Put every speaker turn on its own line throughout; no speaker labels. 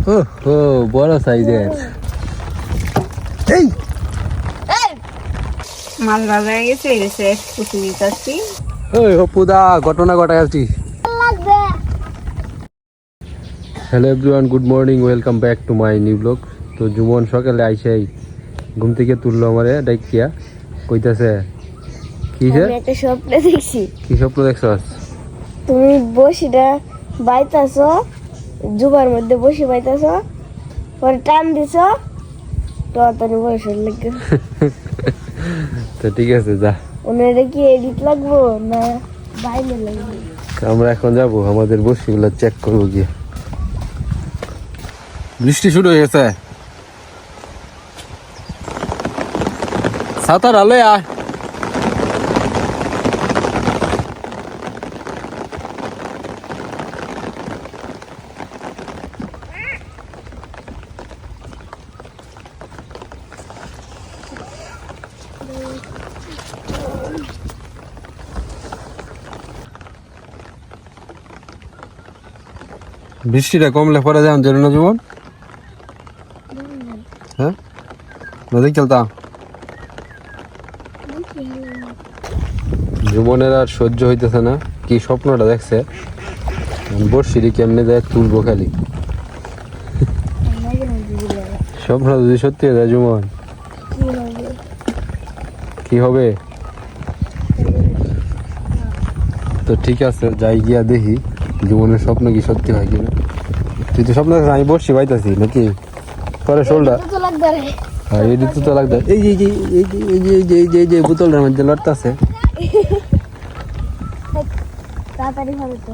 ও বড় সাইজের। এই
মাছ ভাজা হয়ে গেছে, এসে কুচি দিতেছি।
ওই অপুদা ঘটনা ঘটায় আছি। Hello everyone, good morning, welcome back to my new blog. তো জুমন সকালে আইসাই ঘুম থেকে তুললো আমারে ডাইকিয়া, কইতাছে কি
আমি একটা স্বপ্ন দেখছি।
কি স্বপ্ন দেখছস?
তুমি বসিটা বাইতাছো, জুবার মধ্যে বসে বাইতাছো, পরে টান দিছো, তাড়াতাড়ি বয়সের লেগে।
তো ঠিক আছে, যা।
ওনারা কি এডিট লাগবো না বাইরে লাগবে?
আমরা এখন যাব আমাদের বসিগুলো চেক করবো গিয়ে। বৃষ্টি শুরু হয়ে গেছে, সাঁতার আলে আয়। বৃষ্টিটা কমলে পরে যান জন্য না জীবন, হ্যাঁ নদী খেলতাম। জীবনের আর সহ্য হইতেছে না, কি স্বপ্নটা দেখছে, বর্ষিরি কেমনে দেয় তুলবো খালি। স্বপ্ন যদি সত্যি হয়ে যায় জীবন, কি হবে? তো ঠিক আছে, যাই গিয়া দেখি জীবনের স্বপ্ন কি সত্যি হয় কিনা। তুই তো স্বপ্ন দেখছিস আমি বসছি পাইতাছি নাকি পরে শোলটা। হ্যাঁ এই ঋতু তো লাগবে। এই যে এই যে এই যে এই যে এই যে এই যে বোতলটার মধ্যে লড়তাছে।
তাড়াতাড়ি হবে তো।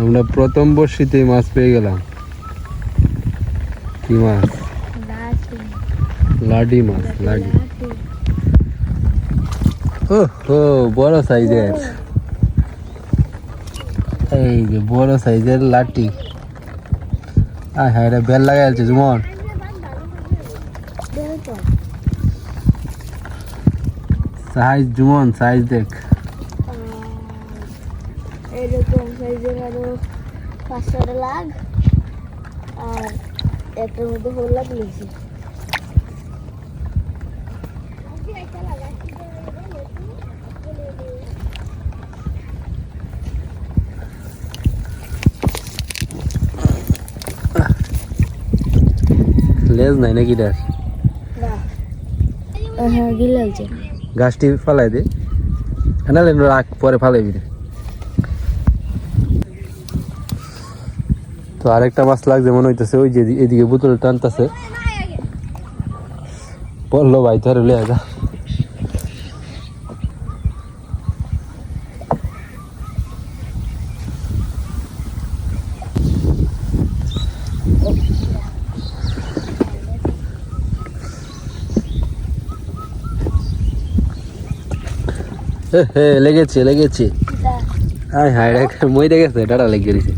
আমরা প্রথম বর্ষিতেই মাছ পেয়ে গেলাম। কি মাছ? লাডি মাছ, লাডি। ও বড় সাইজের, এই যে বড় সাইজের লাঠি। হ্যাঁ এটা বেল লাগাই আছে জুমন। সাইজ জুমন, সাইজ দেখ।
এরকম সাইজের আরো 5-6টা লাগ, আর একটার মধ্যে হোল লাগিয়েছি।
লেজ নাই নাকি ডার?
হ্যাঁ গিলাইছে।
গাছটি ফালাই দে, নাহলে রাখ পরে ফালাইবি রে। তো আরেকটা মাছ লাগছে মনে হইতেছে, ওই যে এদিকে বোতল টানতেছে। বললো ভাই ধরে লিয়ে যা। লেগেছে লেগেছে। হ্যাঁ হ্যাঁ মই দেখেছে, ডাটা লেগে গেছে।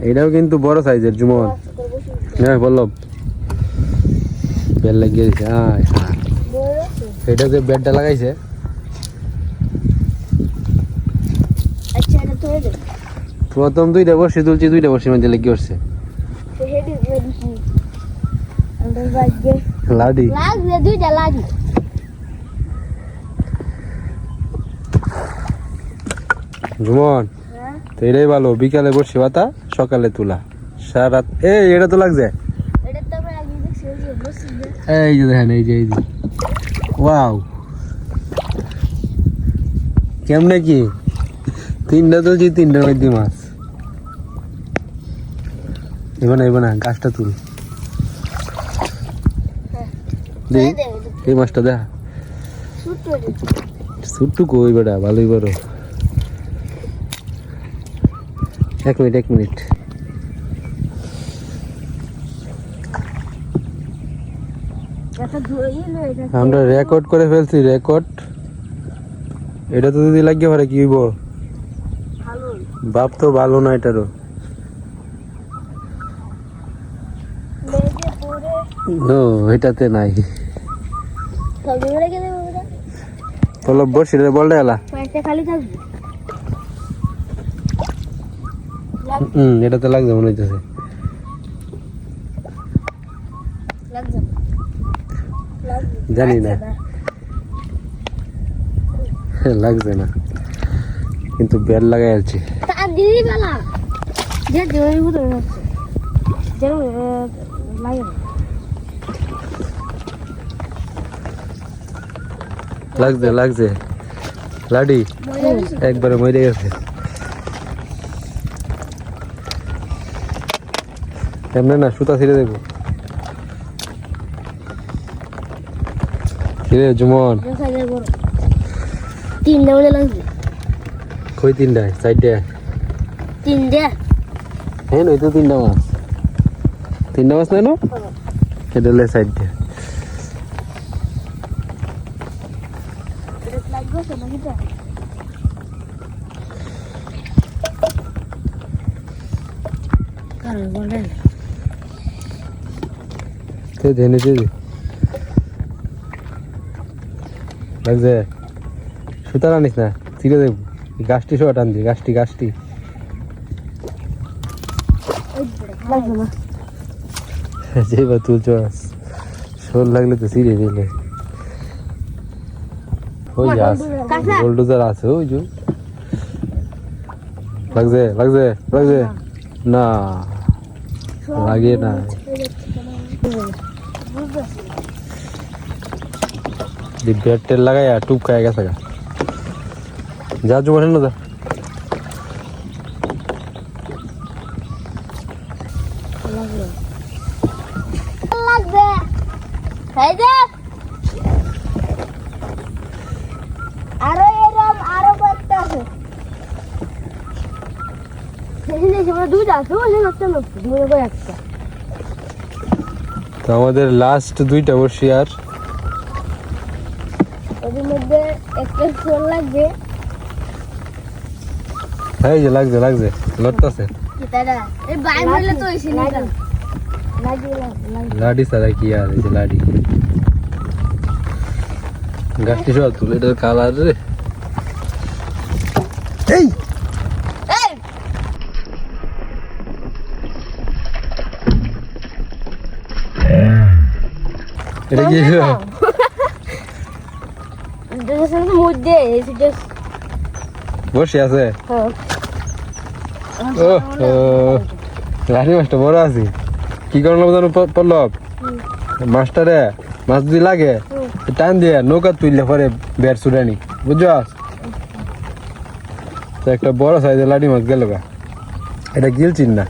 এইটাও কিন্তু বড় সাইজের জুমন। হ্যাঁ বললো বেল লেগে গেছে। হ্যাঁ হ্যাঁ এটা যে বেডটা লাগাইছে, প্রথম দুইটা বসে তুলছি, দুইটা বসে মধ্যে লেগে উঠছে। লাডি
দুইটা লাডি।
জুমন তো এটাই ভালো, বিকালে বসে পাতা সকালে তুলা সারা রাত। এই এটা তো লাগছে, এই যে দেখেন, এই যে এই যে ওয়াও কেমনে কি তিনটা তুলছি, তিনটার মধ্যে মাছ। এবার না গাছটা তুল, এই মাছটা দেখা ছোট্টু কই বেটা, ভালোই বড়। এক মিনিট আমরা রেকর্ড করে ফেলছি, রেকর্ড। এটা তো যদি লাগিয়ে পারে কি হইব, বাপ তো ভালো না এটারও। এটাতে নাই। বললো বসে বলটা এলা
খালি থাকবে।
এটাতে লাগছে মনে হইতেছে।
লাগছে
জানি না, লাগছে না, কিন্তু বেল লাগাই আছি।
তা দিদি বেলা যে দেওয়ার মতো হচ্ছে যেন লাগে না।
লাগছে লাগছে, লাডি একবারে মরে গেছে। এমনি না, সুতা ছিঁড়ে দেবো। কিরে জুমন,
তিনটা মনে লাগছে,
কই তিনটায়? চারটে?
তিনটা।
হ্যাঁ নই তো তিনটা মাছ, তিনটা মাছ নাই না, এটা হলে চারটে।
লাগবে নাকি তো কারণ বলেন
ধেনেছে লাগছে। সুতার আনিস না, ছিঁড়ে দেবো। গাছটি সব টান দি, গাছটি গাছটি
লাগবে না।
যেবার তুলছ শোল লাগলে তো ছিঁড়ে দিলে। ওই যাস গোল্ডোজার আছে, ওই যে লাগছে লাগছে লাগছে না, লাগে না। ব্যাট টেল লাগাই আর টুপ খাই গেছে গা। যা জুমার না যা।
লাগবে খাই দে আরো এরকম আরো কয়েকটা আছে। দুইটা আছে একটা।
তো আমাদের লাস্ট দুইটা বসি আর
ওদের মধ্যে একটা শোল লাগবে।
এই যে লাগছে লাগছে, লড়তাছে।
এই বাইর হইলে তো হইছে না।
লাডি সারা কি আর, এই যে লাডি গাছটি সব তুলে, এটার কালার রে। এই এটা কি
মধ্যে
বসে আছে? ও লাঠি মাছটা বড় আছে। কি করলাম জানো পল্লব, মাছটারে মাছ যদি লাগে টান দিয়ে নৌকা তুললে পরে বের চুড়ানি, বুঝছস? তো একটা বড় সাইজের লাঠি মাছ গেল গা, এটা গিলছিন না।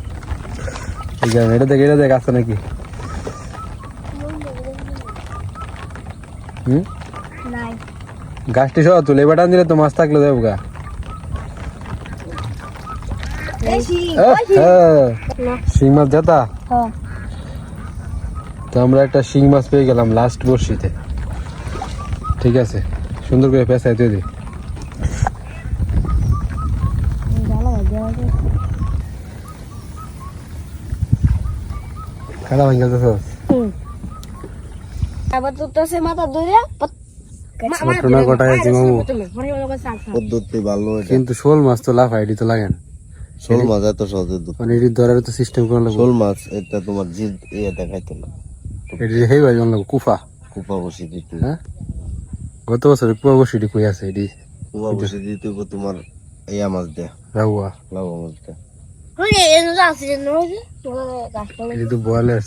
এটা দেখ আছে নাকি। গাছটি সহ তুলে এবার টান দিলে তো মাছ থাকলে দেবো গা। শিং মাছ যেতা। তো আমরা একটা শিং মাছ পেয়ে গেলাম লাস্ট বর্ষিতে। ঠিক আছে, সুন্দর করে পেঁচাই তুই দি। খারাপ হয়ে গেছে।
আবার তো তো সে মাথা ধরে
ঘটনা ঘটায় আছে মামু।
পদ্ধতি ভালো এটা।
কিন্তু শোল মাছ তো লাফ আইডি তো লাগে না।
শোল মাছ এত সহজে
মানে এটি ধরার তো সিস্টেম করা লাগবে।
শোল মাছ এটা তোমার জিদ ইয়ে দেখাইতো না,
এটি হেই ভাই বাংলা কুফা।
কুপা বসে দিতে,
হ্যাঁ গত বছর কুয়া বসিটি কই আছে এটি।
কুপা বসে দিতে তোমার ইয়া মাছ দেয়া,
রাউয়া
লাউয়া মাছ দেয়া।
ওরে এনো আছে নয় তো গাছটা
এটি তো বয়ালের।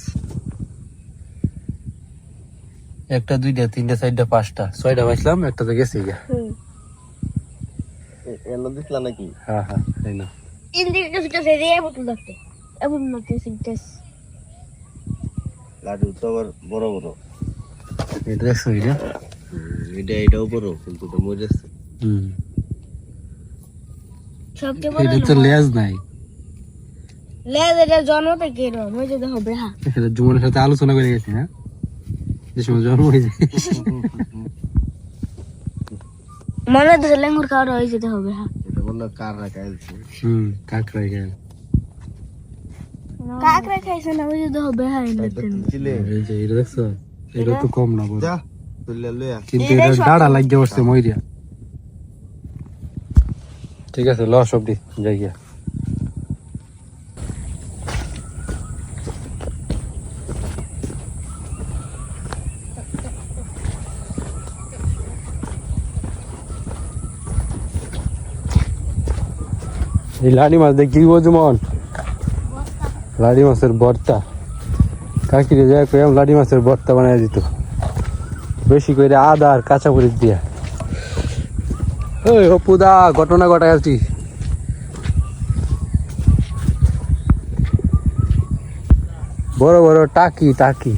একটা দুইটা তিনটা চারটা পাঁচটা ছয়টা পাইছিলাম, একটা তো গেছে গা।
এলো দিছলা নাকি?
হ্যাঁ হ্যাঁ তাই না।
ইন্দির কিছু রে বোতল দেখতে এমন না টেস্ট
লাডু তো আবার বড় বড়।
এটা দেখছো এটা?
এটাও বড় কিন্তু তো মজাছে।
সবকে
এটা তো লেজ নাই।
লেজ এটা জন্ম থেকে এরকম হয়ে যেতে হবে। হ্যাঁ
এটা জুমনের সাথে আলোচনা করে গেছি না, যে সময় জন্ম হয়েছে।
মনে হচ্ছে লেঙ্গুর খাওয়ার হয়ে যেতে হবে। হ্যাঁ
এটা বললো কার রাখাইছে।
কাকড়াই গেল।
কাকড়া খাইছে না হয়ে যেতে হবে। হ্যাঁ
চিলে
এই যে এটা দেখছো, এটা তো কম না বড়,
যা তুললে লইয়া।
কিন্তু এটা ডাড়া লাগিয়ে বসছে মইরিয়া। ঠিক আছে ল সবটি যাই গিয়া। এই লাড়ি মাছ দিয়ে কি বোঝুমন? লাড়ি মাছের ভর্তা। কাকিরে যায় কইম লাড়ি মাছের ভর্তা বানাই দিত, বেশি করে আদা আর কাঁচা মরিচ দিয়া। ওই অপুদা ঘটনা ঘটায় আছি। বড় বড় টাকি টাকি।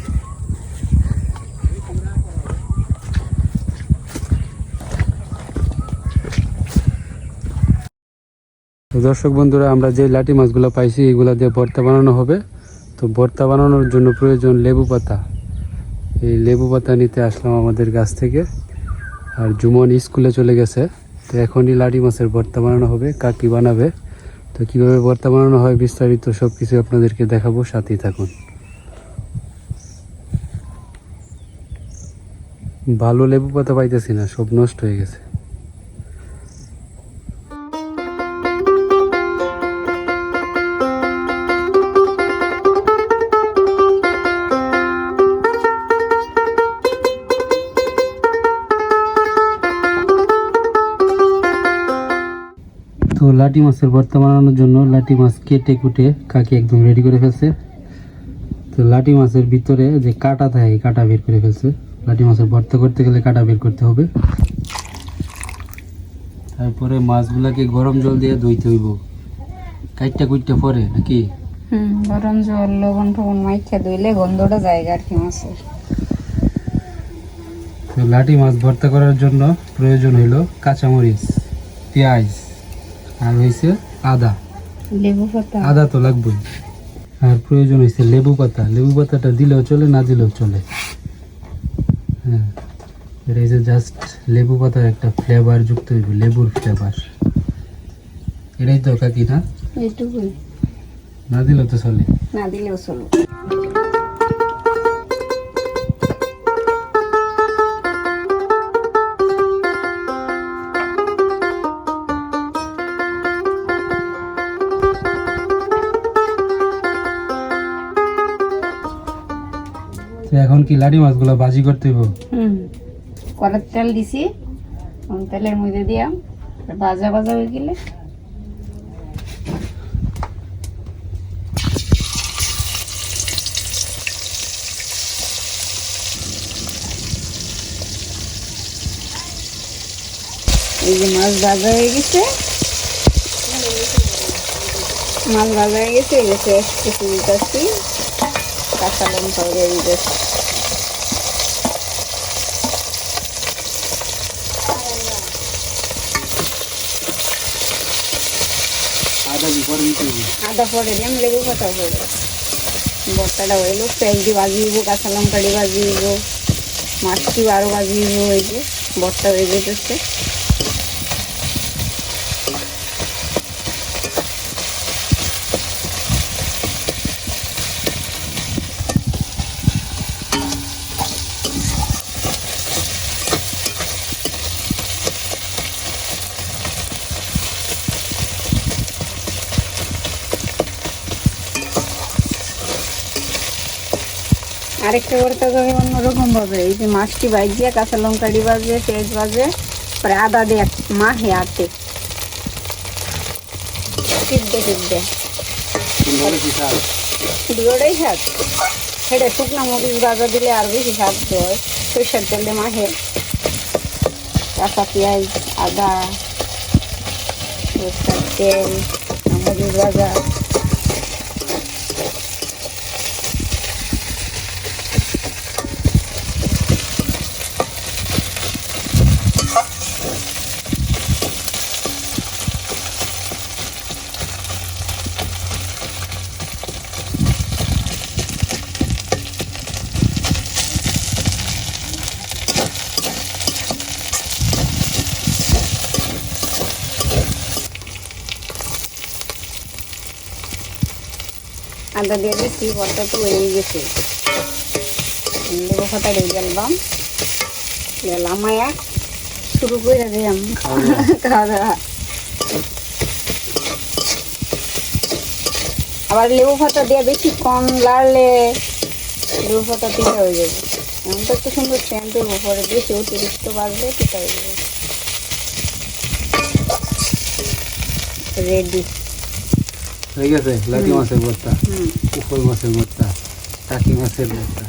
তো দর্শক বন্ধুরা, আমরা যে লাঠি মাছগুলো পাইছি এগুলা দিয়ে ভর্তা বানানো হবে। তো ভর্তা বানানোর জন্য প্রয়োজন লেবু পাতা। এই লেবু পাতা নিতে আসলাম আমাদের গাছ থেকে। আর জুমন স্কুলে চলে গেছে, তো এখনই লাঠি মাছের ভর্তা বানানো হবে। কাকি বানাবে। তো কীভাবে ভর্তা বানানো হয় বিস্তারিত সব কিছু আপনাদেরকে দেখাবো, সাথেই থাকুন। ভালো লেবু পাতা পাইতেছি না, সব নষ্ট হয়ে গেছে। তো লাঠি মাছের ভর্তা বানানোর জন্য লাঠি মাছ কেটে কুটে কাকি একদম রেডি করে ফেলছে। তো লাঠি মাছের ভিতরে যে কাঁটা থাকে কাঁটা বের করে ফেলছে। লাঠি মাছের ভর্তা করতে গেলে কাঁটা বের করতে হবে। তারপরে মাছগুলাকে গরম জল দিয়ে ধুইতে হইব, কাইটটা কুইটটা পরে নাকি।
গরম জল লবণ টবণ মাইখা ধুইলে গন্ধটা জায়গা আর কি মাছের।
তো লাঠি মাছ ভর্তা করার জন্য প্রয়োজন হইল কাঁচামরিচ, পেঁয়াজ আর হয়েছে আদা।
লেবু পাতা,
আদা তো লাগবেই। আর প্রয়োজন হয়েছে লেবু পাতা। লেবু পাতাটা দিলেও চলে, না দিলেও চলে। হ্যাঁ, এটা হচ্ছে জাস্ট লেবু পাতার একটা ফ্লেভার যুক্ত হইবে, লেবুর ফ্লেভার। এটাই তো কাকি না?
এইটুকুই,
না দিলেও তো চলে।
না দিলেও চলো।
তো এখন কি লাঠি মাছগুলো ভাজি করতে হইব?
কড়ার তেল দিছি, তেলের মধ্যে দিয়াম, ভাজা ভাজা হয়ে গেলে এই যে মাছ ভাজা হয়ে গেছে। মাছ ভাজা হয়ে গেছে, এই যে পেঁয়াজ কুচি দিতেছি, কাঁচা লঙ্কা দিয়ে দিতেছি।
আদা কি পরে দিতে হইব?
আদা পরে দিলাম, লেবু পাতা পরে। ভর্তাটা হইল, পেঁয়াজ দিয়ে ভাজি দিব, কাঁচা লঙ্কা দিয়ে ভাজি দিব, মাছটি আরও ভাজি দিব। এই যে ভর্তা হয়ে যেতেছে। আরেকটা ভর্তা করে অন্যরকম ভাবে, এই যে মাছটি ভাজিয়ে কাঁচা লঙ্কা দিয়ে ভাজে, পেঁয়াজ ভাজে, পরে আদা দিয়ে মাহে আটে সিদ্ধে সিদ্ধে দুটোটাই স্বাদ। সেটা শুকনো মরিচ ভাজা দিলে আর বেশি স্বাদ হয়। সরষের তেলে মাহে কাঁচা পেঁয়াজ, আদা, সরষের তেল, মরিচ ভাজা। আদা দিয়ে দিচ্ছি, ভর্তা তো হয়ে গেছে। লেবু পাতা দিয়ে গেলাম, লামায়া শুরু করে দিলাম খাওয়া দাওয়া। আবার লেবু পাতা দিয়ে বেশিক্ষণ লাড়লে লেবু পাতা পিঠা হয়ে যাবে। এমন তো একটু সুন্দর সেন্ট দেবো, পরে বেশি অতিরিক্ত বাজলে পিঠা হয়ে যাবে। রেডি।
হয়ে গেছে লাটি মাছের ভর্তা,
হুম
পুকুর মাছের ভর্তা, টাকি মাছের ভর্তা।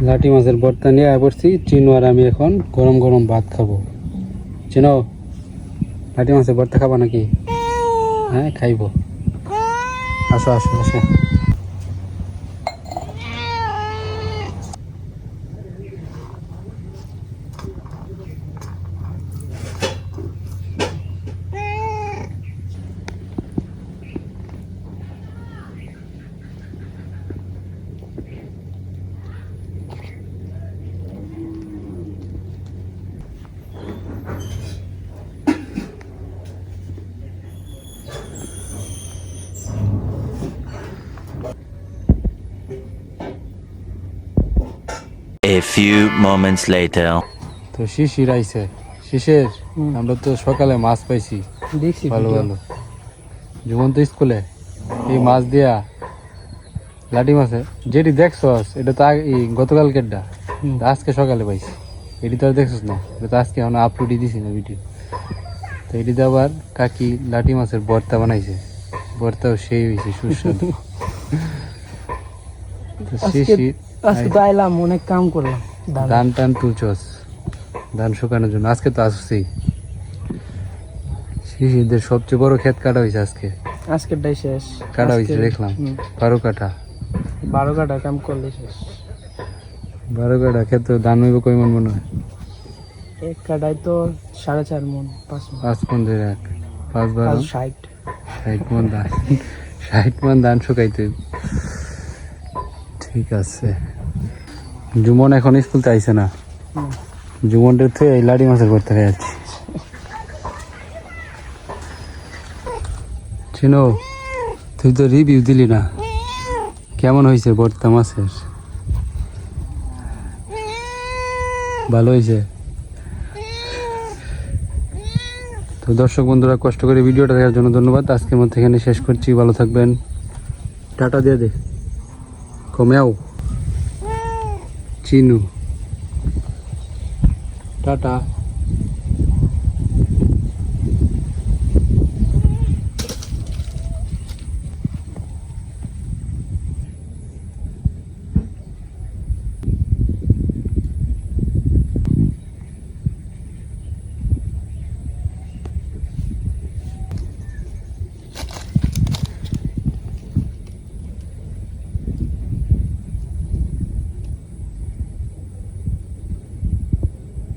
লাটি মাছের ভর্তা নিয়ে আয় পড়ছি। চিনু আর আমি এখন গরম গরম ভাত খাবো। চিনো, লাটি মাছের ভর্তা খাবা নাকি? হ্যাঁ খাইব। আসো আসো আসো।
A few moments later.
তো শিশির আইছে। শিশির, আমরা তো সকালে মাছ পাইছি
দেখছি
ভালো ভালো। জীবন তো স্কুলে এই মাছ দিয়া লাটি মাছে যেটি দেখছস এটা তো গতকালকেরটা, আজকে সকালে পাইছি। এটি তো আর দেখছস না, এটা তো আজকে এখন আপলোডই দিছি না ভিডিও। তো এটিতে আবার কাকি লাটি মাছের ভর্তা বানাইছে, ভর্তাও সেই হয়েছে সুস্বাদু। তো শিশির
আজকে তো আইলাম, অনেক কাম করলাম।
ধান টান তুলছস ধান শুকানোর জন্য, আজকে তো আসছেই। শিশিরদের সবচেয়ে বড় ক্ষেত কাটা হয়েছে আজকে,
আজকেরটাই শেষ।
কাটা হয়েছে দেখলাম 12 কাঠা।
12 কাটা কাম করলে শেষ।
12 কাঠা ক্ষেত ধান হইব কই মন মনে হয়?
এক কাটায় তো 4.5 মন, 5 মন,
5 মন ধরে রাখ, 5 12
60।
60 মন ধান, 60 মন ধান শুকাইতে হইব। ঠিক আছে। জুমন এখন স্কুল তো আইছে না, জুমনদের থেকে এই লাটি মাছের ভর্তা খাই যাচ্ছি। চিনো, তুই তো রিভিউ দিলি না, কেমন হয়েছে ভর্তা মাছের? ভালো হয়েছে। তো দর্শক বন্ধুরা, কষ্ট করে ভিডিওটা দেখার জন্য ধন্যবাদ। আজকের মধ্যে এখানে শেষ করছি। ভালো থাকবেন, টাটা দিয়ে দে। কমেও চিনু, টাটা।